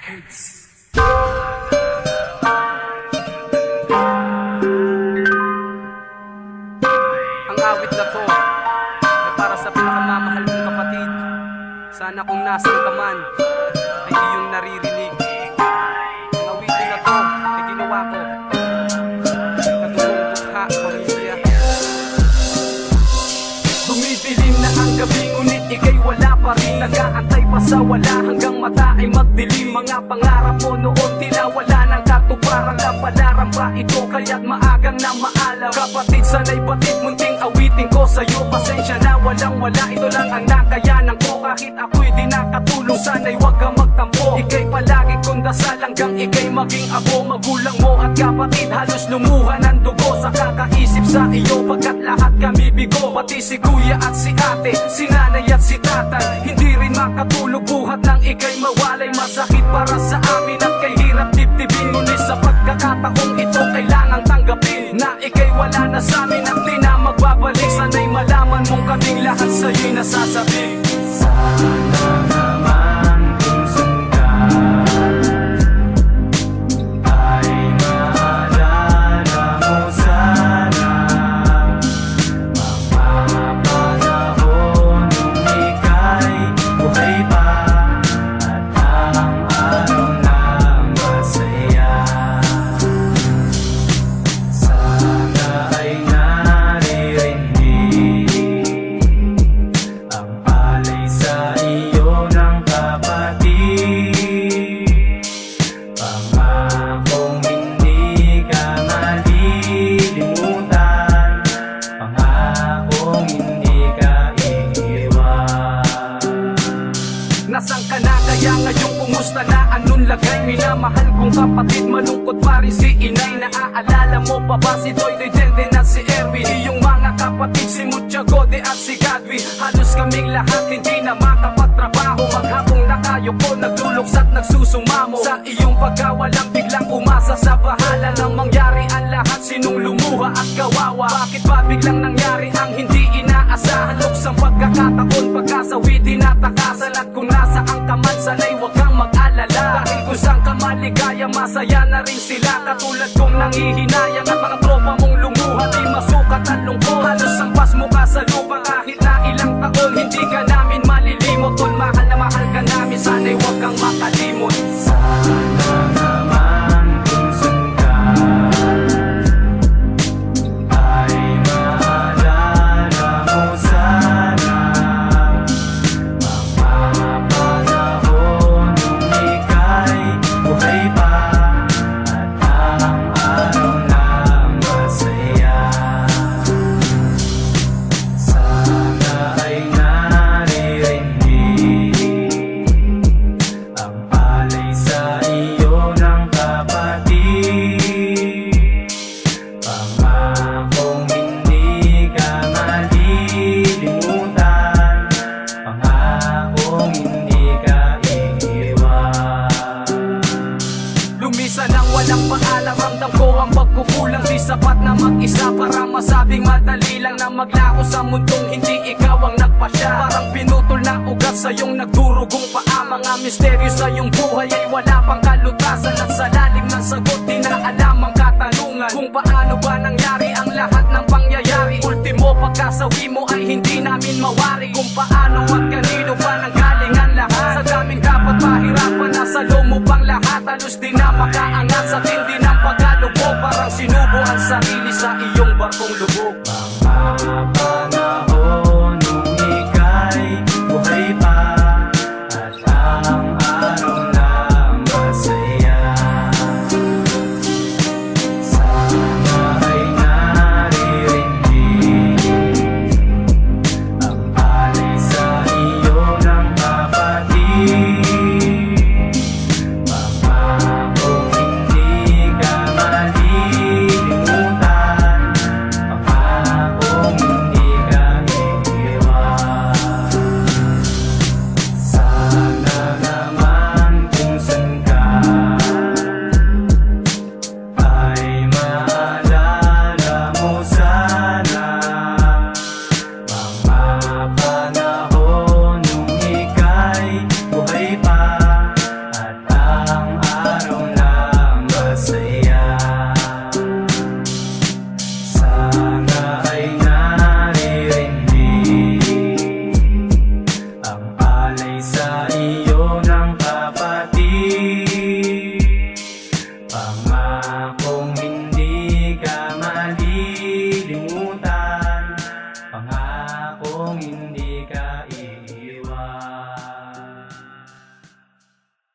Ang awit na to ay para sa pinakamamahal kong kapatid. Sana kung nasan ka man ay iyong naririnig. Ang awitin na to ay ginawa ko kadugong dukha, pamilya. Dumidilim na ang gabi, ngunit ika'y wala pa rin. Nag-aantay pa sa wala hanggang mata ay magdilim. Mga pangarap mo noon tila wala ng katuparan. Kapalaran ba ito kaya't maagang na maalam? Kapatid, sanay batid, munting awitin ko sa'yo. Pasensya na walang wala, ito lang ang nakayanan ko. Kahit ako'y di nakatulong, sana'y wag kang magtampo. Ika'y palagi kong dasal hanggang ika'y maging abo. Magulang mo at kapatid halos lumuha ng dugo sa kakaisip sa iyo, pagkat lahat kami bigo. Pati si kuya at si ate, si nanay at si tatay, hindi rin makatulog buhat nang ika'y mawalay. Masakit para sa amin at kay hirap dibdibin, ngunit sa pagkakataong ito kailangang tanggapin na ika'y wala na sa amin at di na magbabalik. Sana'y malaman mong kaming lahat sa'yo'y nasasabi. Sana naman kung saan ka ay maalala mo sana mga panahon nung ika'y buhay pa at ang araw na masaya. Sana ay naririnig ang alay sa iyo ng kapatid. Pangakong hindi ka malilimutan, pangakong hindi ka iiwan. Nasaan ka na kaya ngayon, kumusta na, anong lagay? Minamahal kong kapatid, malungkot pa rin si inay. Naaalala mo pa ba si Doy, Legende na si Erwin? Iyong mga kapatid, si Muchagode at si Gadwi. Halos kaming lahat hindi na makapagtrabaho. Maghapong nakayuko, nagluluksat, nagsusumamo sa iyong pagkawalang biglang umasa sa bahala ng mangyari ang lahat. Sinong lumuha at kawawa? Bakit ba biglang nangyari ang hindi inaasahan? Luksang pagkakataon, pagkasawi tinatakasan. At kung nasa ang kaman, sana'y huwag kang mag-alala. Dahil kung saan ka maligaya, masaya na rin sila. Katulad kong nangihinayang at mga tropa mong lumuha, di masukat ang lungkot. Halos sampas mo ka sa lupa kahit na ilang taon, hindi ka namin malilimot. Tol, mahal na mahal ka namin, sana'y huwag kang makalimot. Sana naman kung saan ka ay maalala mo sana mga panahon nung ika'y buhay pa at ang araw na masaya. Sana ay naririnig ang alay sa iyo ng kapatid. Pangakong hindi ka malilimutan, pangakong hindi ka iiwan. Lumisan ang walang paalam, ramdam ko ang pagkukulang. Di sapat na mag-isa para masabing madali lang na maglako sa mundong hindi ikaw ang nagpasya. Parang pinutol na ugat sa iyong nagdurugong paa. Mga misteryo sa iyong buhay ay wala pang kalutasan. At sa lalim ng sagot di na alam ang katanungan kung paano ba nangyari ang lahat ng pangyayari. Ultimo pagkasawi mo ay hindi namin mawari kung paano at kanino ba nanggaling ang lahat. Sa daming dapat pahirapan, nasa loob mo pang lahat. Halos di na makaangat sa tindi ng pagkalubog. Parang sinubo ang sarili sa iyong barkong lubog. Mga panahon nung ika'y buhay pa at ang araw na masaya. Sana ay naririnig ang alay sa iyo ng kapatid. Pangakong hindi ka malilimutan, kapatid.